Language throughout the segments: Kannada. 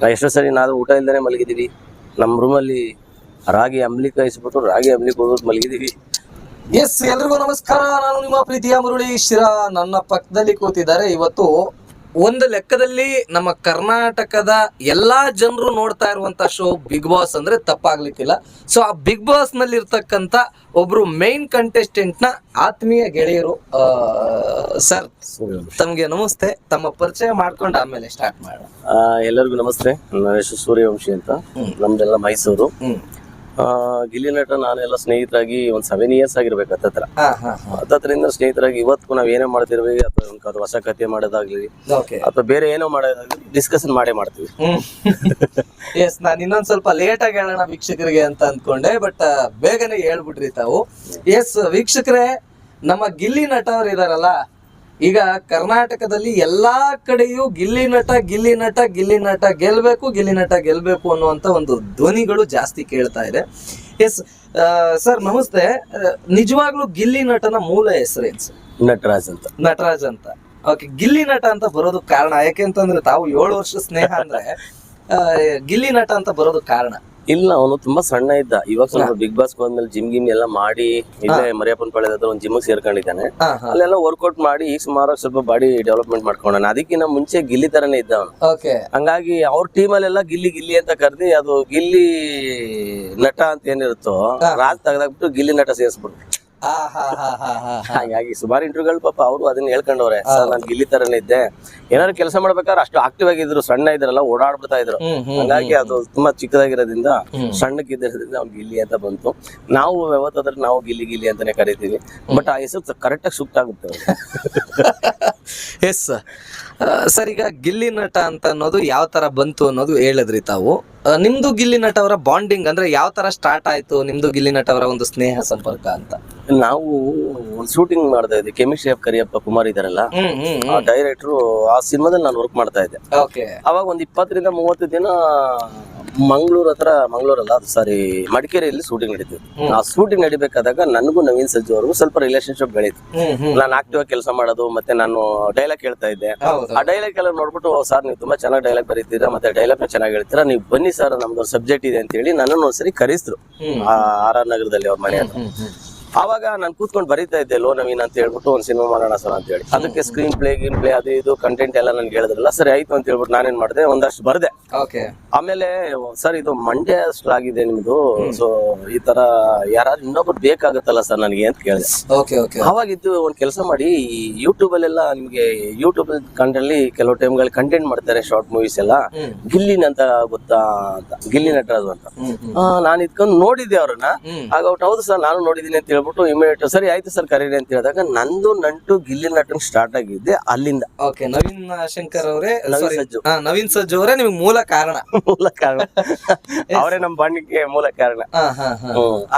ಎಷ್ಟೋ ಸರಿ ನಾವು ಊಟ ಇಲ್ದೇ ಮಲಗಿದೀವಿ. ನಮ್ಮ ರೂಮಲ್ಲಿ ರಾಗಿ ಅಂಬ್ಲಿ ಕಾಯಿಸ್ಬಿಟ್ಟು ರಾಗಿ ಅಂಬ್ಲಿ ಹೋಗೋದು ಮಲಗಿದೀವಿ. ಎಸ್, ಎಲ್ರಿಗೂ ನಮಸ್ಕಾರ. ನಾನು ನಿಮ್ಮ ಪ್ರೀತಿಯ ಮುರಳಿ ಶಿರಾ. ನನ್ನ ಪಕ್ಕದಲ್ಲಿ ಕೂತಿದ್ದಾರೆ. ಇವತ್ತು ಒಂದು ಲೆಕ್ಕದಲ್ಲಿ ನಮ್ಮ ಕರ್ನಾಟಕದ ಎಲ್ಲಾ ಜನರು ನೋಡ್ತಾ ಇರುವಂತ ಶೋ ಬಿಗ್ ಬಾಸ್ ಅಂದ್ರೆ ತಪ್ಪಾಗ್ಲಿಕ್ಕಿಲ್ಲ. ಸೊ ಆ ಬಿಗ್ ಬಾಸ್ ನಲ್ಲಿ ಇರ್ತಕ್ಕಂತ ಒಬ್ರು ಮೇನ್ ಕಂಟೆಸ್ಟೆಂಟ್ ನ ಆತ್ಮೀಯ ಗೆಳೆಯರು. ಸರ್, ತಮ್ಗೆ ನಮಸ್ತೆ. ತಮ್ಮ ಪರಿಚಯ ಮಾಡ್ಕೊಂಡು ಆಮೇಲೆ ಸ್ಟಾರ್ಟ್ ಮಾಡೋಣ. ಎಲ್ಲರಿಗೂ ನಮಸ್ತೆ. ನನ್ನ ಹೆಸರು ಸೂರ್ಯವಂಶಿ ಅಂತ. ನಮ್ದೆಲ್ಲ ಮೈಸೂರು. ಗಿಲ್ಲಿ ನಟ ನಾನೆಲ್ಲ ಸ್ನೇಹಿತರಾಗಿ ಒಂದ್ 7 years ಆಗಿರ್ಬೇಕು ಹತ್ತರಿಂದ ಸ್ನೇಹಿತರಾಗಿ. ಇವತ್ತು ನಾವ್ ಏನೇ ಮಾಡ್ತಿರ್ವಿ ಅಥವಾ ಹೊಸ ಕಥೆ ಮಾಡೋದಾಗ್ಲಿ ಅಥವಾ ಬೇರೆ ಏನೋ ಮಾಡೋದಾಗ್ಲಿ ಡಿಸ್ಕಷನ್ ಮಾಡ್ತೀವಿ. ಎಸ್, ನಾನು ಇನ್ನೊಂದ್ ಸ್ವಲ್ಪ ಲೇಟ್ ಆಗಿ ಹೇಳೋಣ ವೀಕ್ಷಕರಿಗೆ ಅಂತ ಅಂದ್ಕೊಂಡೆ, ಬಟ್ ಬೇಗನೆ ಹೇಳ್ಬಿಟ್ರಿ ತಾವು. ಎಸ್ ವೀಕ್ಷಕರೇ, ನಮ್ಮ ಗಿಲ್ಲಿ ನಟ ಅವ್ರು ಇದಾರಲ್ಲ, ಈಗ ಕರ್ನಾಟಕದಲ್ಲಿ ಎಲ್ಲಾ ಕಡೆಯೂ ಗಿಲ್ಲಿ ನಟ ಗೆಲ್ಬೇಕು ಅನ್ನುವಂತ ಒಂದು ಧ್ವನಿಗಳು ಜಾಸ್ತಿ ಕೇಳ್ತಾ ಇದೆ. ಎಸ್ ಸರ್, ನಮಸ್ತೆ. ನಿಜವಾಗ್ಲೂ ಗಿಲ್ಲಿ ನಟನ ಮೂಲ ಹೆಸರೇನು ಸರ್? ನಟರಾಜ್ ಅಂತ. ಓಕೆ, ಗಿಲ್ಲಿ ನಟ ಅಂತ ಬರೋದು ಕಾರಣ ಯಾಕೆಂತಂದ್ರೆ ತಾವು 7 ವರ್ಷ ಸ್ನೇಹ ಅಂದ್ರೆ ಗಿಲ್ಲಿ ನಟ ಅಂತ ಬರೋದು ಕಾರಣ? ಇಲ್ಲ, ಅವನು ತುಂಬಾ ಸಣ್ಣ ಇದ್ದ. ಇವಾಗ ಸ್ವಲ್ಪ ಬಿಗ್ ಬಾಸ್ ಹೋದ್ಮೇಲೆ ಜಿಮ್ ಎಲ್ಲ ಮಾಡಿ ಇಲ್ಲೇ ಮರಿಯಪ್ಪನ ಪಾಳ್ಯದ ಹತ್ರ ಒಂದು ಜಿಮ್ ಸೇರ್ಕೊಂಡಿದ್ದಾನೆ. ಅಲ್ಲೆಲ್ಲ ವರ್ಕೌಟ್ ಮಾಡಿ ಈಗ ಸುಮಾರು ಸ್ವಲ್ಪ ಬಾಡಿ ಡೆವಲಪ್ಮೆಂಟ್ ಮಾಡ್ಕೊಂಡ. ಅದಕ್ಕಿಂತ ಮುಂಚೆ ಗಿಲ್ಲಿ ತರನೇ ಇದ್ದ ಅವನು. ಹಂಗಾಗಿ ಅವ್ರ ಟೀಮ್ ಅಲ್ಲೆಲ್ಲ ಗಿಲ್ಲಿ ಅಂತ ಕರ್ದಿ ಅದು ಗಿಲ್ಲಿ ನಟ ಅಂತ ಏನಿರುತ್ತೋ ರಾಜ್ ತೆಗ್ದಾಕ್ಬಿಟ್ಟು ಗಿಲ್ಲಿ ನಟ ಸೇರಿಸ್ಬಿಟ್ಟು. ಹಾಗಾಗಿ ಸುಮಾರು ಇಂಟರ್ವ್ಯೂಗಳು ಪಾಪ ಅವರು ಅದನ್ನ ಹೇಳ್ಕೊಂಡವ್ರೆ. ನಾನು ಗಿಲ್ಲಿ ತರನೇ ಇದ್ದೆ, ಏನಾದ್ರು ಕೆಲಸ ಮಾಡ್ಬೇಕಾದ್ರೆ ಅಷ್ಟು ಆಕ್ಟಿವ್ ಆಗಿದ್ರು, ಸಣ್ಣ ಇದ್ರಲ್ಲ ಓಡಾಡ್ಬಿಡ್ತಾ ಇದ್ರು. ಹಂಗಾಗಿ ಅದು ತುಂಬಾ ಚಿಕ್ಕದಾಗಿರೋದ್ರಿಂದ ಸಣ್ಣಕ್ಕಿದ್ದರಿಂದ ಅವ್ನು ಗಿಲ್ಲಿ ಅಂತ ಬಂತು. ನಾವು ಯಾವತ್ತಾದ್ರೆ ನಾವು ಗಿಲ್ಲಿ ಅಂತಾನೆ ಕರಿತೀವಿ. ಬಟ್ ಆ ಹೆಸರು ಕರೆಕ್ಟ್ ಆಗಿ ಸೂಕ್ತ ಆಗುತ್ತೆ. ಎಸ್ ಸರ್, ಈಗ ಗಿಲ್ಲಿ ನಟ ಅಂತ ಅನ್ನೋದು ಯಾವ ತರ ಬಂತು ಅನ್ನೋದು ಹೇಳಿದ್ರಿ ತಾವು. ನಿಮ್ದು ಗಿಲ್ಲಿ ನಟ ಅವರ ಬಾಂಡಿಂಗ್ ಅಂದ್ರೆ ಯಾವ ತರ ಸ್ಟಾರ್ಟ್ ಆಯ್ತು? ನಿಮ್ದು ಗಿಲ್ಲಿ ನಟ ಅವರ ಒಂದು ಸ್ನೇಹ ಸಂಪರ್ಕ ಅಂತ. ನಾವು ಒಂದು ಶೂಟಿಂಗ್ ಮಾಡ್ತಾ ಇದ್ದೆ. ಕೆಮಿಸ್ಟ್ರಿ ಆಫ್ ಕರಿಯಪ್ಪ ಕುಮಾರ್ ಇದಾರಲ್ಲ, ಆ ಡೈರೆಕ್ಟ್ರು, ಆ ಸಿನಿಮಾದಲ್ಲಿ ನಾನು ವರ್ಕ್ ಮಾಡ್ತಾ ಇದ್ದೆ. ಅವಾಗ ಒಂದ್ 20 ರಿಂದ 30 ದಿನ ಮಡಿಕೇರಿಯಲ್ಲಿ ಶೂಟಿಂಗ್ ನಡೀತಿತ್ತು. ಆ ಶೂಟಿಂಗ್ ನಡಿಬೇಕಾದಾಗ ನನಗೂ ನವೀನ್ ಸಜ್ಜು ಅವ್ರಿಗೂ ಸ್ವಲ್ಪ ರಿಲೇಶನ್ಶಿಪ್ ಬೆಳೀತು. ನಾನು ಆಕ್ಟಿವ್ ಆಗಿ ಕೆಲಸ ಮಾಡೋದು, ಮತ್ತೆ ನಾನು ಡೈಲಾಗ್ ಹೇಳ್ತಾ ಇದ್ದೆ. ಆ ಡೈಲಾಗ್ ಎಲ್ಲ ನೋಡ್ಬಿಟ್ಟು, ಸರ್ ನೀವು ತುಂಬಾ ಚೆನ್ನಾಗಿ ಡೈಲಾಗ್ ಬರೀತೀರಾ, ಮತ್ತೆ ಡೈಲಾಗ್ ಚೆನ್ನಾಗಿ ಹೇಳ್ತೀರಾ, ನೀವು ಬನ್ನಿ ಸರ್ ನಮ್ದು ಸಬ್ಜೆಕ್ಟ್ ಇದೆ ಅಂತ ಹೇಳಿ ನನ್ನನ್ನು ಒಂದ್ಸರಿ ಕರೆಸಿದ್ರು RR ನಗರದಲ್ಲಿ ಅವ್ರ ಮನೆ ಹತ್ರ. ಆವಾಗ ನಾನು ಕೂತ್ಕೊಂಡು ಬರೀತಾ ಇದ್ದೆ ಲೋ ನವೀನ್ ಅಂತ ಹೇಳ್ಬಿಟ್ಟು ಒಂದು ಸಿನಿಮಾ ಮಾಡೋಣ ಸರ್ ಅಂತ ಹೇಳಿ. ಅದಕ್ಕೆ ಸ್ಕ್ರೀನ್ ಪ್ಲೇ ಅದು ಇದು ಕಂಟೆಂಟ್ ಎಲ್ಲ ನನ್ಗೆ ಹೇಳಿದ್ರಲ್ಲ, ಸರಿ ಆಯ್ತು ಅಂತ ಹೇಳ್ಬಿಟ್ಟು ನಾನೇನ್ ಮಾಡಿದೆ, ಒಂದಷ್ಟು ಬರ್ದೆ. ಆಮೇಲೆ ಸರ್ ಇದು ಮಂಡ್ಯ ಆಗಿದೆ ನಿಮ್ದು, ಸೊ ಈ ತರ ಯಾರಾದ್ರೂ ಇನ್ನೊಬ್ರು ಬೇಕಾಗತ್ತಲ್ಲ ಸರ್ ನನಗೆ ಅಂತ ಕೇಳಿದೆ. ಅವಾಗಿದ್ದು ಒಂದ್ ಕೆಲಸ ಮಾಡಿ, ಯೂಟ್ಯೂಬ್ ಅಲ್ಲೆಲ್ಲ ನಿಮ್ಗೆ ಯೂಟ್ಯೂಬ್ ಕಂಟಲ್ಲಿ ಕೆಲವು ಟೈಮ್ಗಳಲ್ಲಿ ಕಂಟೆಂಟ್ ಮಾಡ್ತಾರೆ, ಶಾರ್ಟ್ ಮೂವೀಸ್ ಎಲ್ಲ. ಗಿಲ್ಲಿನ್ ಅಂತ ಗೊತ್ತಾ ಅಂತ, ಗಿಲ್ಲಿ ನಟರಾಜ್ ಅಂತ. ನಾನು ಇದ್ಕೊಂಡು ನೋಡಿದ್ದೆ ಅವ್ರನ್ನ. ಆಗ ಹೌದು ಸರ್ ನಾನು ನೋಡಿದೀನಿ ಅಂತ ಹೇಳ್ಬಿಟ್ಟು ಇಮಿಡಿಯೇಟ್ ಸರಿ ಆಯ್ತು ಸರ್ ಕರೀರಿ ಅಂತ ಹೇಳಿದಾಗ ನಂದು ನಂಟು ಗಿಲ್ಲಿ ನಟನ್ ಸ್ಟಾರ್ಟ್ ಆಗಿದ್ದೆ ಅಲ್ಲಿಂದ. ನವೀನ್ ಶಂಕರ್ ಅವರೇ, ನವೀನ್ ಸಜ್ಜು ಅವರೇ ನಿಮ್ಗೆ ಮೂಲ ಕಾರಣ ಅವರೇ ನಮ್ಮ ಬಾಂಡಿಗೆ ಮೂಲ ಕಾರಣ.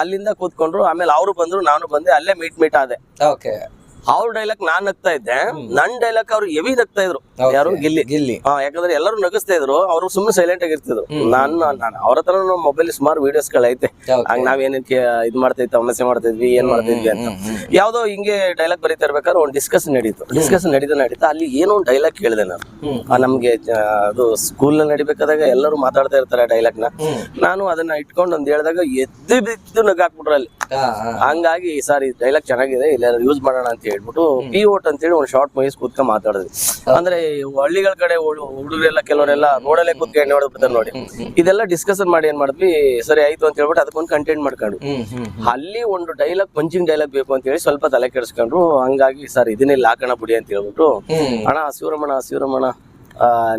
ಅಲ್ಲಿಂದ ಕೂತ್ಕೊಂಡ್ರು. ಆಮೇಲೆ ಅವರು ಬಂದ್ರು, ನಾನು ಬಂದೆ, ಅಲ್ಲೇ ಮೀಟ್ ಆದೆ. ಅವ್ರ ಡೈಲಾಗ್ ನಾನ್ ನಗ್ತಾ ಇದ್ದೆ, ನನ್ ಡೈಲಾಗ್ ಅವ್ರು ಹೆವಿ ನಗ್ತಾ ಇದ್ರು. ಯಾರು? ಗಿಲ್ಲಿ. ಯಾಕಂದ್ರೆ ಎಲ್ಲರೂ ನಗಿಸ್ತಾ ಇದ್ರು, ಅವ್ರು ಸುಮ್ಮನೆ ಸೈಲೆಂಟ್ ಆಗಿರ್ತಿದ್ರು. ನಾನು ಅವ್ರ ಹತ್ರ ಮೊಬೈಲ್ ಸುಮಾರು ವಿಡಿಯೋಸ್ ಗಳೈತೆ. ಹಂಗ ನಾವೇನಕ್ಕೆ ಇದ್ ಮಾಡ್ತಾ ಇತ್ತು, ಸಮಸ್ಯೆ ಮಾಡ್ತಾ ಇದ್ವಿ, ಏನ್ ಮಾಡ್ತಿದ್ವಿ ಅಂತ. ಯಾವ್ದೋ ಹಿಂಗೆ ಡೈಲಾಗ್ ಬರೀತಾ ಇರ್ಬೇಕಾದ್ರೆ ಒಂದ್ ಡಿಸ್ಕಷನ್ ನಡೀತಾ ಅಲ್ಲಿ ಏನೋ ಒಂದ್ ಡೈಲಾಗ್ ಕೇಳಿದೆ ನಾನು. ನಮ್ಗೆ ಅದು ಸ್ಕೂಲ್ ನಲ್ಲಿ ನಡಿಬೇಕಾದಾಗ ಎಲ್ಲರೂ ಮಾತಾಡ್ತಾ ಇರ್ತಾರೆ ಡೈಲಾಗ್ ನ. ನಾನು ಅದನ್ನ ಇಟ್ಕೊಂಡು ಒಂದ್ ಹೇಳಿದಾಗ ಎದ್ದು ಬಿದ್ದು ನಗಾಕ್ಬಿಟ್ರು ಅಲ್ಲಿ. ಹಂಗಾಗಿ ಸರ್ ಈ ಡೈಲಾಗ್ ಚೆನ್ನಾಗಿದೆ, ಇಲ್ಲ ಯೂಸ್ ಮಾಡೋಣ ಅಂತ ಹೇಳ್ಬಿಟ್ಟು ಪಿಒಟ್ ಅಂತ ಹೇಳಿ ಒಂದು ಶಾರ್ಟ್ ಮೂವೀಸ್ ಕೂತ್ಕೊಂಡ್ ಮಾತಾಡಿದ್ವಿ. ಅಂದ್ರೆ ಹಳ್ಳಿಗಳ ಕಡೆ ಹುಡುಗರೆಲ್ಲ ಕೆಲವರೆಲ್ಲ ರೋಡಲ್ಲೇ ಕೂತ್ಕೊಂಡು ನೋಡ್ಬಿಡ್ತಾರೆ ನೋಡಿ. ಇದೆಲ್ಲ ಡಿಸ್ಕಷನ್ ಮಾಡಿ ಏನ್ ಮಾಡಿದ್ವಿ, ಸರಿ ಆಯ್ತು ಅಂತ ಹೇಳ್ಬಿಟ್ಟು ಅದಕ್ಕೊಂದು ಕಂಟೆಂಟ್ ಮಾಡ್ಕೊಂಡು ಅಲ್ಲಿ ಒಂದು ಡೈಲಾಗ್, ಪಂಚಿಂಗ್ ಡೈಲಾಗ್ ಬೇಕು ಅಂತ ಹೇಳಿ ಸ್ವಲ್ಪ ತಲೆ ಕೆಡಿಸ್ಕೊಂಡ್ರು. ಹಂಗಾಗಿ ಸರ್ ಇದನ್ನೆಲ್ಲ ಹಾಕೋಣ ಬಿಡಿ ಅಂತ ಹೇಳ್ಬಿಟ್ಟು, ಅಣ್ಣ ಶಿವರಮಣ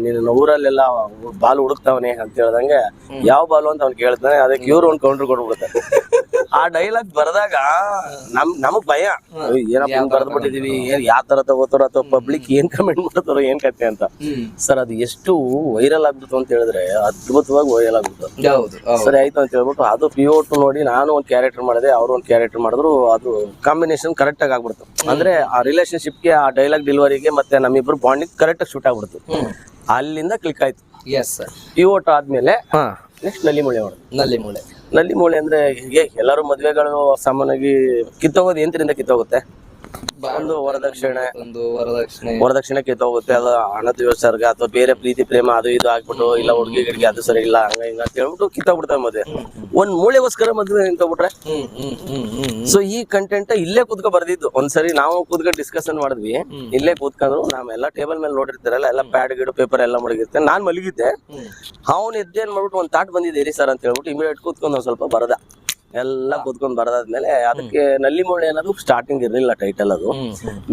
ನೀನು ಊರಲ್ಲೆಲ್ಲ ಬಾಲ್ ಹುಡುಕ್ತಾವನೆ ಅಂತ ಹೇಳ್ದಂಗೆ, ಯಾವ ಬಾಲು ಅಂತ ಅವ್ನು ಕೇಳ್ತಾನೆ, ಅದಕ್ಕೆ ಇವ್ರು ಒಂದು ಕೌಂಟರ್ ಕೊಡ್ಬಿಡ್ತಾರೆ. ಆ ಡೈಲಾಗ್ ಬರೆದಾಗ ನಮಗ್ ಭಯ, ಏನಪ್ಪ ಬರ್ದ್ಬಿಟ್ಟಿದೀವಿ, ಯಾವ ತರ ತಗೋತಾರೋ ಅಥವಾ ಪಬ್ಲಿಕ್ ಏನ್ ಕಮೆಂಟ್ ಮಾಡ್ತಾರೋ ಏನ್ ಕತೆ ಅಂತ. ಸರ್ ಅದು ಎಷ್ಟು ವೈರಲ್ ಆಗ್ಬಿಡ್ತು ಅಂತ ಹೇಳಿದ್ರೆ ಅದ್ಭುತವಾಗಿ ವೈರಲ್ ಆಗ್ಬಿಡ್ತು. ಸರಿ ಆಯ್ತು ಅಂತ ಹೇಳ್ಬಿಟ್ಟು ಅದು ಪಿಒ2 ನೋಡಿ ನಾನು ಒಂದು ಕ್ಯಾರೆಕ್ಟರ್ ಮಾಡಿದೆ, ಅವ್ರು ಒಂದು ಕ್ಯಾರೆಕ್ಟರ್ ಮಾಡಿದ್ರು. ಅದು ಕಾಂಬಿನೇಷನ್ ಕರೆಕ್ಟ್ ಆಗಿ ಆಗ್ಬಿಡ್ತು. ಅಂದ್ರೆ ಆ ರಿಲೇಶನ್ಶಿಪ್ಗೆ, ಆ ಡೈಲಾಗ್ ಡೆಲಿವರಿಗೆ ಮತ್ತೆ ನಮ್ಮಿಬ್ರು ಬಾಂಡಿಂಗ್ ಕರೆಕ್ಟ್ ಆಗಿ ಶೂಟ್ ಆಗ್ಬಿಡ್ತು. ಅಲ್ಲಿಂದ ಕ್ಲಿಕ್ ಆಯ್ತು. ಪಿಒ2 ಆದ್ಮೇಲೆ ನೆಕ್ಸ್ಟ್ ನಲ್ಲಿ ಮೂಳೆ ಅಂದ್ರೆ ಹೀಗೆ ಎಲ್ಲರೂ ಮದ್ವೆಗಳು ಸಾಮಾನ್ಯವಾಗಿ ಕಿತ್ತೋಗೋದು ಎಂತರಿಂದ ಕಿತ್ತೋಗುತ್ತೆ? ಒಂದು ವರದಕ್ಷಿಣೆ ವರದಕ್ಷಿಣೆ ವರದಕ್ಷಿಣೆ ಕಿತ್ತೋಗುತ್ತೆ, ಅದು ಹಣದ ವಿಸರ್ಗ ಅಥವಾ ಬೇರೆ ಪ್ರೀತಿ ಪ್ರೇಮ ಅದು ಇದು ಆಗ್ಬಿಟ್ಟು, ಇಲ್ಲ ಹುಡುಗಿ ಗಿಡ್ಗೆ ಅದು ಸರಿ ಇಲ್ಲ ಹಂಗ ಹಿಂಗ ಅಂತ ಹೇಳ್ಬಿಟ್ಟು ಕಿತ್ತೋಗ್ಬಿಡ್ತಾರೆ ಮದುವೆ. ಒಂದ್ ಮೂಳೆಗೋಸ್ಕರ ಮದುವೆ ನಿಂತೋಗ್ಬಿಟ್ರೆ. ಸೊ ಈ ಕಂಟೆಂಟ್ ಇಲ್ಲೇ ಕೂತ್ಕೊ ಬರ್ದಿದ್ದು. ಒಂದ್ಸರಿ ನಾವು ಕೂತ್ಕೊಂಡು ಡಿಸ್ಕಷನ್ ಮಾಡಿದ್ವಿ, ಇಲ್ಲೇ ಕೂತ್ಕೊಂಡ್ರು, ನಾವೆಲ್ಲ ಟೇಬಲ್ ಮೇಲೆ ನೋಡಿರ್ತಾರಲ್ಲ, ಎಲ್ಲ ಪ್ಯಾಡ್ ಗಿಡ ಪೇಪರ್ ಎಲ್ಲ ಮಡಗಿರ್ತಾರೆ. ನಾನ್ ಮಲಗಿದ್ದೆ, ಅವ್ನು ಎದ್ದೇನ್ ಮಾಡ್ಬಿಟ್ಟು ಒಂದ್ ತಾಟ್ ಬಂದಿದೆ ಸರ್ ಅಂತ ಹೇಳ್ಬಿಟ್ಟು ಇಮಿಡಿಯೇಟ್ ಕೂತ್ಕೊಂಡು ಒಂದ್ ಸ್ವಲ್ಪ ಬರದ ಎಲ್ಲ ಕೂತ್ಕೊಂಡ್ ಬರದಾದ್ಮೇಲೆ ಅದಕ್ಕೆ ನಲ್ಲಿ ಮೂಳೆ ಅನ್ನೋದು ಸ್ಟಾರ್ಟಿಂಗ್ ಇರ್ಲಿಲ್ಲ ಟೈಟಲ್, ಅದು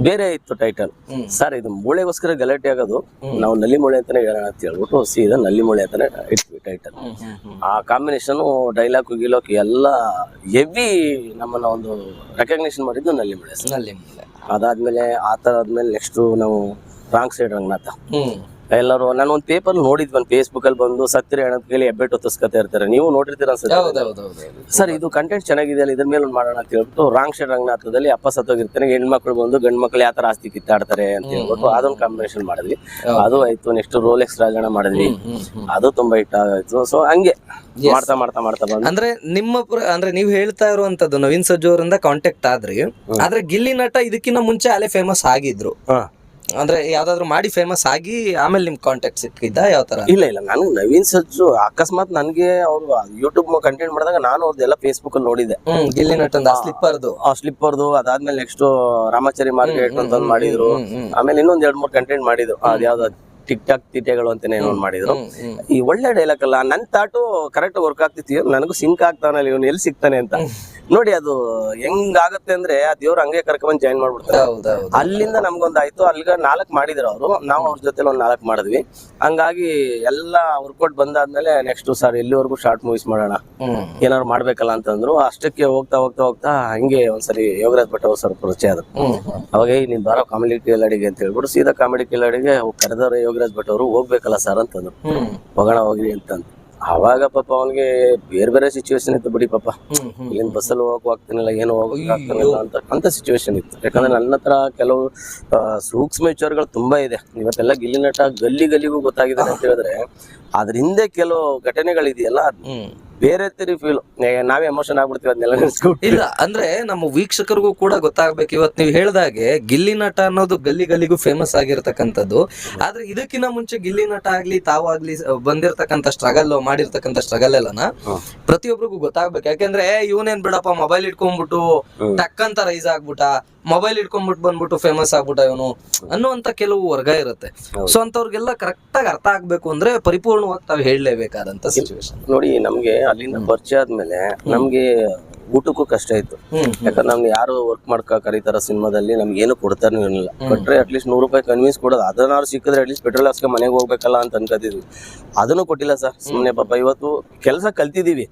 ಬೇರೆ ಇತ್ತು ಟೈಟಲ್. ಸರ್ ಇದು ಮೂಳೆಗೋಸ್ಕರ ಗಲಾಟೆ ಆಗೋದು, ನಾವು ನಲ್ಲಿ ಮೂಳೆ ಅಂತಾನೆ ಹೇಳೋಣ ಅಂತ ಹೇಳ್ಬಿಟ್ಟು ಸೀದಾ ನಲ್ಲಿ ಮೂಳೆ ಅಂತಾನೆ ಇಟ್ವಿ ಟೈಟಲ್. ಆ ಕಾಂಬಿನೇಷನ್ ಡೈಲಾಗ್ ಗಿಲಾಕ್ ಎಲ್ಲ ಹೆವಿ ನಮ್ಮನ್ನ ಒಂದು ರೆಕಗ್ನಿಷನ್ ಮಾಡಿದ್ದು ನಲ್ಲಿ ಮೂಳೆ. ಅದಾದ್ಮೇಲೆ ಆತರ ಆದ್ಮೇಲೆ ನೆಕ್ಸ್ಟ್ ನಾವು ರಾಂಗ್ ಸೈಡ್ ರಂಗನಾಥ. ಎಲ್ಲರೂ ನಾನು ಒಂದು ಪೇಪರ್ ನೋಡಿದ್ವಿ, ಒಂದು ಫೇಸ್ಬುಕ್ ಅಲ್ಲಿ ಬಂದು ಸತ್ತಿರ ಹೆಣದ ಕೈಲಿ ಹೆಬ್ಬೆಟ್ಟು ಹೊತ್ತಿಸ್ಕೊತಾ ಇರ್ತಾರೆ, ನೀವು ನೋಡಿರ್ತೀರ ಅನ್ಸುತ್ತೆ. ಸರ್ ಇದು ಕಂಟೆಂಟ್ ಚೆನ್ನಾಗಿದೆ ಅಲ್ಲ, ಇದ್ರ ಮೇಲೆ ಒಂದು ಮಾಡೋಣ ಅಂತ ಹೇಳ್ಬಿಟ್ಟು ರಾಂಗ್ ಸೈಡ್ ರಂಗನಾಥದಲ್ಲಿ ಅಪ್ಪ ಸತ್ತೋಗಿರ್ತಾನೆ, ಹೆಣ್ಮಕ್ಳು ಬಂದು ಗಂಡ್ ಮಕ್ಳು ಯಾವ ತರ ಆಸ್ತಿ ಕಿತ್ತಾಡ್ತಾರೆ ಅಂತ ಹೇಳ್ಬಿಟ್ಟು ಅದೊಂದು ಕಾಂಬಿನೇಷನ್ ಮಾಡಿದ್ವಿ, ಅದು ಆಯ್ತು. ನೆಕ್ಸ್ಟ್ ರೋಲೆಕ್ಸ್ ರಾಜಣ್ಣ ಮಾಡಿದ್ವಿ, ಅದು ತುಂಬಾ ಹಿಟ್ ಆಗಾಯ್ತು. ಸೊ ಹಂಗೆ ಮಾಡ್ತಾ ಮಾಡ್ತಾ ಮಾಡ್ತಾ ಬಂದು ಅಂದ್ರೆ ನಿಮ್ಮ ಅಂದ್ರೆ ನೀವು ಹೇಳ್ತಾ ಇರುವಂತದ್ದು ನವೀನ್ ಸಜ್ಜು ಅವರಿಂದ ಕಾಂಟ್ಯಾಕ್ಟ್ ಆದ್ರಿ, ಆದ್ರೆ ಗಿಲ್ಲಿ ನಟ ಇದಕ್ಕಿಂತ ಮುಂಚೆ ಅಲ್ಲೇ ಫೇಮಸ್ ಆಗಿದ್ರು, ಅಂದ್ರೆ ಯಾವ್ದಾದ್ರು ಮಾಡಿ ಫೇಮಸ್ ಆಗಿ ಆಮೇಲೆ ನಿಮ್ ಕಾಂಟ್ಯಾಕ್ಟ್ ಸಿಕ್ಕಿದ್ದ ಯಾವ ತರ? ಇಲ್ಲ ನಾನು ನವೀನ್ ಸಜ್ಜು ಅಕಸ್ಮಾತ್ ನನ್ಗೆ ಅವ್ರು ಯೂಟ್ಯೂಬ್ ಕಂಟೆಂಟ್ ಮಾಡಿದಾಗ ನಾನು ಅವ್ರದ್ದೆಲ್ಲ ಫೇಸ್ಬುಕ್ ಅಲ್ಲಿ ನೋಡಿದ್ದೆ, ಗಿಲ್ಲಿ ನಟಂದ ಸ್ಲಿಪ್ಪರ್ದು. ಅದಾದ್ಮೇಲೆ ನೆಕ್ಸ್ಟ್ ರಾಮಾಚಾರಿ ಮಾರ್ಕೆಟ್ ಅಂತ ಒಂದು ಮಾಡಿದ್ರು, ಆಮೇಲೆ ಇನ್ನೊಂದ್ 2-3 ಕಂಟೆಂಟ್ ಮಾಡಿದ್ರು, ಅದ್ ಯಾವ್ದು ಟಿಕ್ ಟಾಕ್ ತೀಟೆಗಳು ಅಂತಾನೆ ಏನೋ ಮಾಡಿದ್ರು. ಈ ಒಳ್ಳೆ ಡೈಲಾಗ್ ಅಲ್ಲ, ನನ್ ತಾಟು ಕರೆಕ್ಟ್ ವರ್ಕ್ ಆಗ್ತಿತ್ತು, ನನಗೂ ಸಿಂಕ್ ಆಗ್ತಾನಲ್ಲ ಇವನು ಎಲ್ಲಿ ಸಿಗ್ತಾನೆ ಅಂತ ನೋಡಿ. ಅದು ಹೆಂಗಾಗತ್ತೆ ಅಂದ್ರೆ ಆ ದೇವ್ರು ಹಂಗೆ ಕರ್ಕೊಂಡ್ ಜಾಯಿನ್ ಮಾಡ್ಬಿಡ್ತಾರೆ. ಅಲ್ಲಿಂದ ನಮ್ಗೊಂದಾಯ್ತು, ಅಲ್ಲಿಗ 4 ಮಾಡಿದ್ರು ಅವರು, ನಾವು ಅವ್ರ ಜೊತೆ ಒಂದ್ 4 ಮಾಡಿದ್ವಿ. ಹಂಗಾಗಿ ಎಲ್ಲ ವರ್ಕೌಟ್ ಬಂದಾದ್ಮೇಲೆ ನೆಕ್ಸ್ಟ್ ಸರ್ ಎಲ್ಲಿವರೆಗೂ ಶಾರ್ಟ್ ಮೂವೀಸ್ ಮಾಡೋಣ, ಏನಾದ್ರು ಮಾಡ್ಬೇಕಲ್ಲ ಅಂತಂದ್ರು. ಅಷ್ಟಕ್ಕೆ ಹೋಗ್ತಾ ಹೋಗ್ತಾ ಹೋಗ್ತಾ ಹಂಗೆ ಒಂದ್ಸರಿ ಯೋಗರಾಜ್ ಭಟ್ ಅವ್ರ ಸರ್ ಪರಿಚಯ ಆದ್ರು. ಅವಾಗ ನೀನ್ ಬಾರೋ ಕಾಮಿಡಿ ಕಿಲಾಡಿಗೆ ಅಂತ ಹೇಳ್ಬಿಟ್ಟು ಸೀದಾ ಕಾಮಿಡಿ ಕಿಲಾಡಿಗೆ ಕರೆದವ್ರೆ ಯೋಗರಾಜ್ ಭಟ್ ಅವರು, ಹೋಗ್ಬೇಕಲ್ಲ ಸರ್ ಅಂತಂದ್ರು. ಹೋಗೋಣ ಹೋಗ್ರಿ ಅಂತಂದು. ಅವಾಗ ಪಾಪ ಅವನಿಗೆ ಬೇರೆ ಬೇರೆ ಸಿಚುವೇಶನ್ ಇತ್ತು ಬಿಡಿ ಪಾಪ, ಇಲ್ಲಿಂದ ಬಸ್ಸಲ್ಲಿ ಹೋಗ್ತಾನಿಲ್ಲ, ಏನು ಹೋಗ್ತಾನಿಲ್ಲ ಅಂತ ಸಿಚುವೇಶನ್ ಇತ್ತು. ಯಾಕಂದ್ರೆ ನನ್ನ ಹತ್ರ ಕೆಲವು ಸೂಕ್ಷ್ಮ ವಿಚಾರಗಳು ತುಂಬಾ ಇದೆ. ಇವತ್ತೆಲ್ಲ ಗಿಲ್ಲಿ ನಟ ಗಲ್ಲಿಗೂ ಗೊತ್ತಾಗಿದೆ ಅಂತ ಹೇಳಿದ್ರೆ ಅದ್ರ ಹಿಂದೆ ಕೆಲವು ಘಟನೆಗಳಿದೆಯಲ್ಲ, ಬೇರೆ ತೀರಿ ಫೀಲ್, ನಾವೇ ಎಮೋಷನ್ ಆಗ್ಬಿಡ್ತೀವಿ ಅದನ್ನೆಲ್ಲ ನೆನ್ಸ್ಕೊಂಡು. ಇಲ್ಲ ಅಂದ್ರೆ ನಮ್ಮ ವೀಕ್ಷಕರಿಗೂ ಕೂಡ ಗೊತ್ತಾಗ್ಬೇಕು, ಇವತ್ತು ನೀವು ಹೇಳ್ದಾಗೆ ಗಿಲ್ಲಿ ನಟ ಅನ್ನೋದು ಗಲ್ಲಿಗೂ ಫೇಮಸ್ ಆಗಿರ್ತಕ್ಕಂಥದ್ದು. ಆದ್ರೆ ಇದಕ್ಕಿಂತ ಮುಂಚೆ ಗಿಲ್ಲಿ ನಟ ಆಗ್ಲಿ ತಾವಾಗ್ಲಿ ಬಂದಿರ್ತಕ್ಕಂಥ ಸ್ಟ್ರಗಲ್ ಮಾಡಿರ್ತಕ್ಕಂಥ ಸ್ಟ್ರಗಲ್ ಎಲ್ಲನ ಪ್ರತಿಯೊಬ್ಬರಿಗೂ ಗೊತ್ತಾಗ್ಬೇಕು. ಯಾಕೆಂದ್ರೆ ಇವನೇನ್ ಬಿಡಪ್ಪ ಮೊಬೈಲ್ ಇಟ್ಕೊಂಡ್ಬಿಟ್ಟು ಟಕ್ ಅಂತ ರೈಸ್ ಆಗ್ಬಿಟ್ಟ, ಮೊಬೈಲ್ ಇಟ್ಕೊಂಡ್ಬಿಟ್ಟು ಬಂದ್ಬಿಟ್ಟು ಫೇಮಸ್ ಆಗ್ಬಿಟ್ಟ ಇವನು ಅನ್ನುವಂತ ಕೆಲವು ವರ್ಗ ಇರುತ್ತೆ. ಸೊ ಅಂತವ್ರಿಗೆಲ್ಲ ಕರೆಕ್ಟ್ ಆಗಿ ಅರ್ಥ ಆಗ್ಬೇಕು ಅಂದ್ರೆ ಪರಿಪೂರ್ಣವಾಗಿ ತಾವು ಹೇಳಲೇಬೇಕಾದಂತ ಸಿಚುವೇಶನ್. ನೋಡಿ, ನಮ್ಗೆ ಅಲ್ಲಿಂದ ಪರಿಚಯ ಆದ್ಮೇಲೆ ನಮ್ಗೆ ಊಟಕ್ಕೂ ಕಷ್ಟ ಇತ್ತು. ಯಾಕಂದ್ರೆ ನಮ್ಗೆ ಯಾರು ವರ್ಕ್ ಮಾಡ್ಕ ಕರೀತಾರ ಸಿನಿಮಾದಲ್ಲಿ, ನಮ್ಗೆ ಏನು ಕೊಡ್ತಾನೆ ಇರಲಿಲ್ಲ. ಕೊಟ್ರೆ ಅಟ್ಲೀಸ್ಟ್ 100 ರೂಪಾಯಿ ಕನ್ವಿನ್ಸ್ ಕೊಡೋದು, ಅದನ್ನಾರು ಸಿಕ್ಕಿದ್ರೆ ಅಟ್ಲೀಸ್ಟ್ ಪೆಟ್ರೋಲ್ ಹಾಕ್ಸ್ಕೊಂಡು ಮನೆಗೆ ಹೋಗ್ಬೇಕಲ್ಲ ಅಂತ ಅನ್ಕೋತಿದ್ವಿ. ಅದನ್ನು ಕೊಟ್ಟಿಲ್ಲ ಸರ್. ಸುಮ್ನೆ ಪಾಪ ಇವತ್ತು ಕೆಲಸ ಕಲ್ತಿದೀವಿ,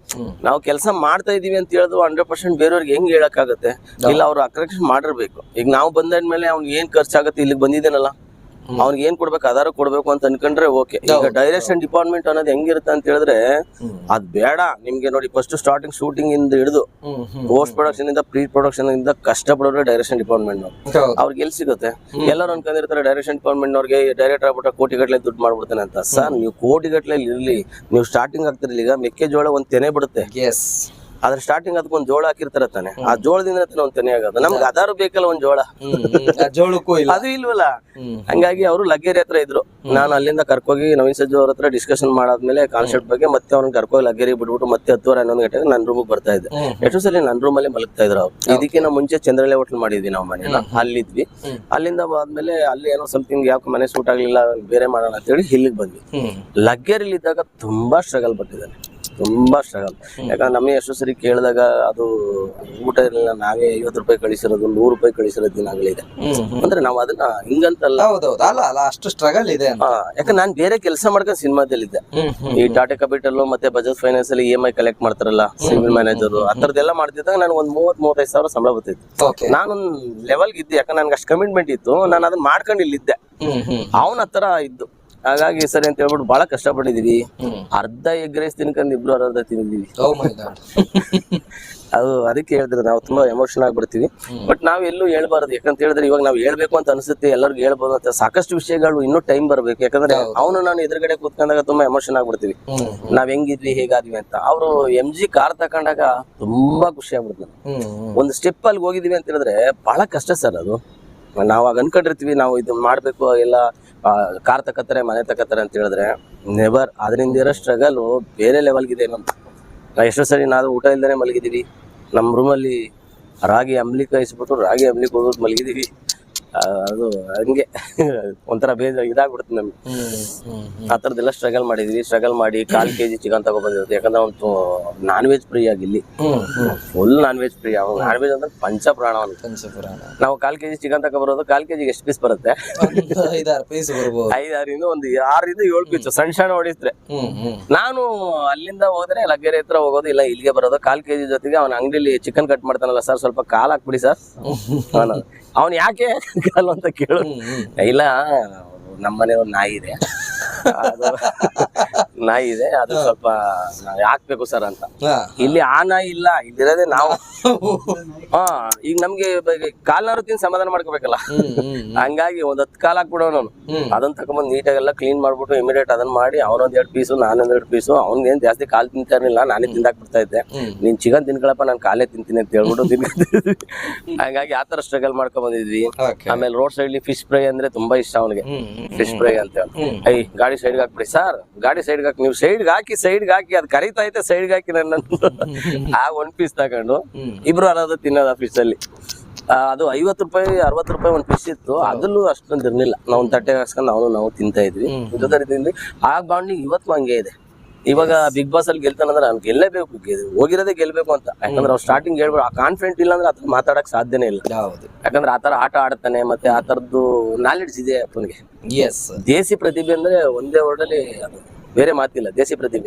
ನಾವು ಕೆಲಸ ಮಾಡ್ತಾ ಇದೀವಿ ಅಂತ ಹೇಳಿದ್ರು 100% ಬೇರೆಯವ್ರಿಗೆ ಹೆಂಗ್ ಹೇಳಕ್ಕಾಗತ್ತೆ? ಇಲ್ಲ, ಅವ್ರು ಅಕ್ರೆಕ್ಷನ್ ಮಾಡಿರ್ಬೇಕು. ಈಗ ನಾವು ಬಂದಾದ್ಮೇಲೆ ಅವ್ನಿಗೆ ಏನ್ ಖರ್ಚಾಗತ್ತೆ, ಇಲ್ಲಿಗೆ ಬಂದಿದ್ದೇನಲ್ಲ, ಅವ್ನಿಗೆ ಏನ್ ಕೊಡ್ಬೇಕು ಅದಾರು ಕೊಡ್ಬೇಕು ಅಂತ ಅನ್ಕೊಂಡ್ರೆ ಓಕೆ. ಈಗ ಡೈರೆಕ್ಷನ್ ಡಿಪಾರ್ಟ್ಮೆಂಟ್ ಅನ್ನೋದು ಹೆಂಗಿರುತ್ತೆ ಅಂತ ಹೇಳಿದ್ರೆ ಅದ್ ಬೇಡ ನಿಮ್ಗೆ. ನೋಡಿ, ಫಸ್ಟ್ ಸ್ಟಾರ್ಟಿಂಗ್ ಶೂಟಿಂಗ್ ಇಂದ ಹಿಡಿದು ಪೋಸ್ಟ್ ಪ್ರೊಡಕ್ಷನ್ ಇಂದ ಪ್ರೀ ಪ್ರೊಡಕ್ಷನ್ ಇಂದ ಕಷ್ಟ ಪಡೋರೆ ಡೈರೆಕ್ಷನ್ ಡಿಪಾರ್ಟ್ಮೆಂಟ್ ನವ್ರು. ಅವ್ರಿಗೆ ಎಲ್ಲಿ ಸಿಗುತ್ತೆ? ಎಲ್ಲರೂ ಅನ್ಕೊಂಡಿರ್ತಾರೆ ಡೈರೆಕ್ಷನ್ ಡಿಪಾರ್ಟ್ಮೆಂಟ್ ಅವ್ರಿಗೆ ಡೈರೆಕ್ಟರ್ ಆಗ್ಬಿಟ್ರೆ ಕೋಟಿಗಟ್ಲೆ ದುಡ್ಡು ಮಾಡ್ಬಿಡ್ತಾನೆ ಅಂತ. ಸರ್, ನೀವು ಕೋಟಿಗಟ್ಲೆ ಇರ್ಲಿ, ನೀವು ಸ್ಟಾರ್ಟಿಂಗ್ ಆಗ್ತಿರ್ಲಿ. ಈಗ ಮೆಕ್ಕೆಜೋಳ ಒಂದ್ ತೆನೆ ಬಿಡುತ್ತೆ, ಆದ್ರೆ ಸ್ಟಾರ್ಟಿಂಗ್ ಅದಕ್ಕೊಂದ್ ಜೋಳ ಹಾಕಿರ್ತಾರ ತಾನೆ, ಆ ಜೋಳದಿಂದ ಒಂದ್ ತೆನೆ ಆಗೋದು. ನಮ್ಗೆ ಅದಾರು ಬೇಕಲ್ಲ ಒಂದ್ ಜೋಳ, ಜೋಳಕ್ಕೂ ಅದು ಇಲ್ವಲ್ಲ. ಹಂಗಾಗಿ ಅವರು ಲಗ್ಗೆರೆ ಹತ್ರ ಇದ್ರು. ನಾನು ಅಲ್ಲಿಂದ ಕರ್ಕೋಗಿ ನವೀನ್ ಸಜ್ಜು ಅವ್ರ ಹತ್ರ ಡಿಸ್ಕಷನ್ ಮಾಡಾದ್ಮೇಲೆ ಕಾನ್ಸೆಪ್ಟ್ ಬಗ್ಗೆ ಮತ್ತೆ ಅವ್ರನ್ನ ಕರ್ಕೋಗಿ ಲಗ್ಗೆರೆ ಬಿಟ್ಬಿಟ್ಟು ಮತ್ತೆ 10:11 ಗಂಟೆಗೆ ನನ್ನ ರೂಮಿಗೆ ಬರ್ತಾ ಇದ್ದೆ. ಎಷ್ಟು ಸಲ ನನ್ನ ರೂಮಲ್ಲಿ ಮಲಗ್ತಾ ಇದ್ರು ಅವ್ರು. ಇದಕ್ಕಿಂತ ಮುಂಚೆ ಚಂದ್ರಲೆ ಹೋಟ್ಲ್ ಮಾಡಿದ್ವಿ ನಾವು ಮನೇನ, ಅಲ್ಲಿದ್ವಿ. ಅಲ್ಲಿಂದ ಆದ್ಮೇಲೆ ಅಲ್ಲಿ ಏನೋ ಸಮಥಿಂಗ್ ಯಾಕೆ ಮನೆ ಸೂಟ್ ಆಗ್ಲಿಲ್ಲ, ಬೇರೆ ಮಾಡೋಣ ಅಂತ ಹೇಳಿ ಇಲ್ಲಿಗೆ ಬಂದ್ವಿ. ಲಗ್ಗೆರೆಲಿ ಇದ್ದಾಗ ತುಂಬಾ ಸ್ಟ್ರಗಲ್ ಪಟ್ಟಿದ್ದಾನೆ, ತುಂಬಾ ಸ್ಟ್ರಗಲ್. ಯಾಕಂದ್ರೆ ನಮಗೆ ಎಷ್ಟು ಸರಿ ಕೇಳಿದಾಗ ಅದು ಊಟ ಇರಲಿಲ್ಲ, ನಾವೇ 50 ರೂಪಾಯಿ ಕಳಿಸಿರೋದು, 100 ರೂಪಾಯಿ ಕಳಿಸಿರೋದು ದಿನಗಳಿದೆ. ಅಂದ್ರೆ ನಾವು ಅದನ್ನ ಹಿಂಗಂತಲ್ಲ, ಅಷ್ಟು ಸ್ಟ್ರಗಲ್ ಇದೆ. ಯಾಕಂದ್ರೆ ನಾನ್ ಬೇರೆ ಕೆಲಸ ಮಾಡ್ಕೊಂಡು ಸಿನಿಮಾದಲ್ಲಿದ್ದೆ. ಈ ಟಾಟಾ ಕ್ಯಾಪಿಟಲ್ ಮತ್ತೆ ಬಜಾಜ್ ಫೈನಾನ್ಸ್ ಅಲ್ಲಿ EMI ಕಲೆಕ್ಟ್ ಮಾಡ್ತಾರಲ್ಲ ಸಿವಿಲ್ ಮ್ಯಾನೇಜರ್, ಆ ತರದೆಲ್ಲ ಮಾಡ್ತಿದ್ದಾಗ ನನಗೆ ಒಂದ್ 30-35 ಸಾವಿರ ಸಂಬಳ ಬರ್ತಿತ್ತು. ನಾನೊಂದ್ ಲೆವೆಲ್ಗೆ ಇದ್ದೆ, ಯಾಕಂದ್ರೆ ನನ್ಗೆ ಅಷ್ಟು ಕಮಿಟ್ಮೆಂಟ್ ಇತ್ತು. ನಾನು ಅದನ್ನ ಮಾಡ್ಕೊಂಡು ಇಲ್ಲಿದ್ದೆ, ಅವನ ಹತ್ರ ಇದ್ದು. ಹಾಗಾಗಿ ಸರಿ ಅಂತ ಹೇಳ್ಬಿಟ್ಟು ಬಹಳ ಕಷ್ಟಪಟ್ಟಿದೀವಿ. ಅರ್ಧ ಎಗ್ ರೈಸ್ ತಿನ್ಕೊಂಡು ಇಬ್ರು ಅರ್ಧ ತಿಂದಿದೀವಿ. ಅದು ಅದಕ್ಕೆ ಹೇಳಿದ್ರೆ ನಾವು ತುಂಬಾ ಎಮೋಷನ್ ಆಗ್ಬಿಡ್ತೀವಿ. ಬಟ್ ನಾವ್ ಎಲ್ಲೂ ಹೇಳ್ಬಾರ್ದು. ಯಾಕಂತ ಹೇಳಿದ್ರೆ ಇವಾಗ ನಾವ್ ಹೇಳ್ಬೇಕು ಅಂತ ಅನ್ಸುತ್ತೆ, ಎಲ್ಲರಿಗೂ ಹೇಳ್ಬೋದು ಅಂತ. ಸಾಕಷ್ಟು ವಿಷಯಗಳು ಇನ್ನೂ ಟೈಮ್ ಬರ್ಬೇಕು. ಯಾಕಂದ್ರೆ ಅವನು ನಾನು ಎದುರುಗಡೆ ಕೂತ್ಕೊಂಡಾಗ ತುಂಬಾ ಎಮೋಷನ್ ಆಗ್ಬಿಡ್ತೀವಿ, ನಾವ್ ಹೆಂಗಿದ್ವಿ ಹೇಗಾದ್ವಿ ಅಂತ. ಅವರು MG ಕಾರ್ ತಕೊಂಡಾಗ ತುಂಬಾ ಖುಷಿ ಆಗ್ಬಿಡ್ತು. ಒಂದು ಸ್ಟೆಪ್ ಅಲ್ಲಿ ಹೋಗಿದೀವಿ ಅಂತ ಹೇಳಿದ್ರೆ ಬಹಳ ಕಷ್ಟ ಸರ್ ಅದು. ನಾವು ಆಗ ಅನ್ಕೊಂಡಿರ್ತೀವಿ ನಾವು ಇದನ್ನ ಮಾಡ್ಬೇಕು ಎಲ್ಲ ಕಾರ್ ತಕತ್ತಾರೆ ಮನೆ ತಕತ್ತಾರೆ ಅಂತ ಹೇಳಿದ್ರೆ ನೆವರ್. ಅದರಿಂದ ಇರೋ ಸ್ಟ್ರಗಲ್ ಬೇರೆ ಲೆವೆಲ್ಗಿದೆ ನಮ್ದು. ಎಷ್ಟೋ ಸರಿ ನಾವು ಊಟ ಇಲ್ದೇ ಮಲಗಿದೀವಿ, ನಮ್ಮ ರೂಮಲ್ಲಿ ರಾಗಿ ಅಂಬ್ಲಿ ಕಾಯಿಸ್ಬಿಟ್ಟು ರಾಗಿ ಅಂಬ್ಲಿ ಕೊಡೋದು ಮಲಗಿದೀವಿ. ಅದು ಹಂಗೆ ಒಂಥರ ಇದಾಗ್ಬಿಡುತ್ತೆ ನಮ್ಗೆ. ಆ ಥರದ್ದೆಲ್ಲ ಸ್ಟ್ರಗಲ್ ಮಾಡಿದೀವಿ. ಸ್ಟ್ರಗಲ್ ಮಾಡಿ 1/4 kg ಚಿಕನ್ ತಗೊಬಂದಿರುತ್ತೆ. ಯಾಕಂದ್ರೆ ಅವನು ನಾನ್ ವೆಜ್ ಪ್ರಿಯ ಇಲ್ಲಿ, ಫುಲ್ ನಾನ್ ವೆಜ್ ಪ್ರಿಯ. ಅವ್ನು ನಾನ್ ವೆಜ್ ಅಂದ್ರೆ ಪಂಚಪ್ರಾಣ ಅವನು. ನಾವು 1/4 kg ಚಿಕನ್ ತಗೊಬರೋದು, 1/4 kg ಎಷ್ಟು ಪೀಸ್ ಬರುತ್ತೆ? 5-6 ಪೀಸ್ ಬರ್ಬೋದು. 5-6 ಒಂದು 6 7 ಪೀಸ್ ಸಣ್ಣ ಸಣ್ಣ ಹೊಡಿಸ್ರೆ. ನಾನು ಅಲ್ಲಿಂದ ಹೋದ್ರೆ ಲಗ್ಗೆರೆ ಹತ್ರ ಹೋಗೋದು, ಇಲ್ಲ ಇಲ್ಲಿಗೆ ಬರೋದು. 1/4 kg ಜೊತೆಗೆ ಅವನ ಅಂಗಡಿಲಿ ಚಿಕನ್ ಕಟ್ ಮಾಡ್ತಾನಲ್ಲ, ಸರ್ ಸ್ವಲ್ಪ ಕಾಲ್ ಹಾಕ್ಬಿಡಿ ಸರ್. ಅವನ್ ಯಾಕೆ ಕಾಲು ಅಂತ ಕೇಳು. ಇಲ್ಲ ನಮ್ಮನೆ ಒಂದು ನಾಯಿ ಇದೆ, ನಾಯಿ ಇದೆ, ಅದು ಸ್ವಲ್ಪ ಹಾಕ್ಬೇಕು ಸರ್ ಅಂತ. ಇಲ್ಲಿ ಆ ನಾಯಿ ಇಲ್ಲ, ಇಲ್ಲಿರೋದೇ ನಾವು. ಈಗ ನಮ್ಗೆ ಕಾಲ್ನಾರು ತಿಂದು ಸಮಾಧಾನ ಮಾಡ್ಕೋಬೇಕಲ್ಲ, ಹಂಗಾಗಿ 10 ಕಾಲ್ ಹಾಕ್ಬಿಡೋನು ಅವನು. ಅದನ್ನ ತಕೊಂಬಂದ್ ನೀಟಾಗೆಲ್ಲ ಕ್ಲೀನ್ ಮಾಡ್ಬಿಟ್ಟು ಇಮಿಡಿಯೇಟ್ ಅದನ್ನ ಮಾಡಿ ಅವನೊಂದ್ 2 ಪೀಸು ನಾನೊಂದ್ 2 ಪೀಸು. ಅವ್ನಿಗೇನ್ ಜಾಸ್ತಿ ಕಾಲ್ ತಿಂತಾ ಇರ್ಲಿಲ್ಲ, ನಾನೇ ತಿಂದಾಕ್ಬಿಡ್ತಾ ಇದ್ದೆ. ನೀನ್ ಚಿಕನ್ ತಿನ್ಕೊಳಪ್ಪ, ನಾನು ಕಾಲೇ ತಿಂತೀನಿ ಅಂತ ಹೇಳ್ಬಿಟ್ಟು ತಿನ್ಕೊತಿದ್ವಿ. ಹಂಗಾಗಿ ಆತರ ಸ್ಟ್ರಗಲ್ ಮಾಡ್ಕೊಂಡ್ ಬಂದಿದ್ವಿ. ಆಮೇಲೆ ರೋಡ್ ಸೈಡ್ಲಿ ಫಿಶ್ ಫ್ರೈ ಅಂದ್ರೆ ತುಂಬಾ ಇಷ್ಟ ಅವನಿಗೆ. ಫಿಶ್ ಫ್ರೈ ಅಂತ ಹೇಳಿ, ಗಾಡಿ ಸೈಡ್ಗೆ ಹಾಕ್ಬಿಡಿ ಸರ್, ಗಾಡಿ ಸೈಡ್ಗೆ ಹಾಕಿ, ನೀವು ಸೈಡ್ಗೆ ಹಾಕಿ ಅದು ಕರೀತಾ ಐತೆ, ಸೈಡ್ಗೆ ಹಾಕಿ ನನ್ನ ಆ 1 ಪೀಸ್ ತಗೊಂಡು ಇಬ್ರು ಅಲ್ಲದ ತಿನ್ನೋದು ಆ ಫಿಶ್ ಅಲ್ಲಿ. ಅದು 50 ರೂಪಾಯಿ 60 ರೂಪಾಯಿ ಒಂದು ಫಿಶ್ ಇತ್ತು. ಅದ್ರಲ್ಲೂ ಅಷ್ಟೊಂದು ಇರ್ಲಿಲ್ಲ. ನಾವು ಒಂದು ತಟ್ಟೆ ಹಾಕ್ಸ್ಕೊಂಡು ನಾವು ತಿಂತಾ ಇದ್ವಿ, ಜೊತೆ ತಿಂದ್ವಿ. ಆ ಬಾಂಡಿಂಗ್ ಇವತ್ತು ಹಂಗೆ ಇದೆ. ಇವಾಗ ಬಿಗ್ ಬಾಸ್ ಅಲ್ಲಿ ಗೆಲ್ತಾನಂದ್ರೆ ನಾನು ಗೆಲ್ಲೇಬೇಕು, ಹೋಗಿರೋದೇ ಗೆಲ್ಬೇಕು ಅಂತ. ಯಾಕಂದ್ರೆ ಅವ್ರು ಸ್ಟಾರ್ಟಿಂಗ್ ಹೇಳ್ಬಿಟ್ಟು ಆ ಕಾನ್ಫಿಡೆಂಟ್ ಇಲ್ಲ ಅಂದ್ರೆ ಅದ್ರ ಮಾತಾಡಕ್ ಸಾಧ್ಯನೇ ಇಲ್ಲ. ಯಾಕಂದ್ರೆ ಆತರ ಆಟ ಆಡ್ತಾನೆ, ಮತ್ತೆ ಆ ತರದ್ದು ನಾಲೆಡ್ಜ್ ಇದೆ ಅವನಿಗೆ. ದೇಸಿ ಪ್ರತಿಭೆ ಅಂದ್ರೆ ಒಂದೇ ವರ್ಡಲ್ಲಿ ಬೇರೆ ಮಾತಿಲ್ಲ, ದೇಸಿ ಪ್ರತಿಭೆ.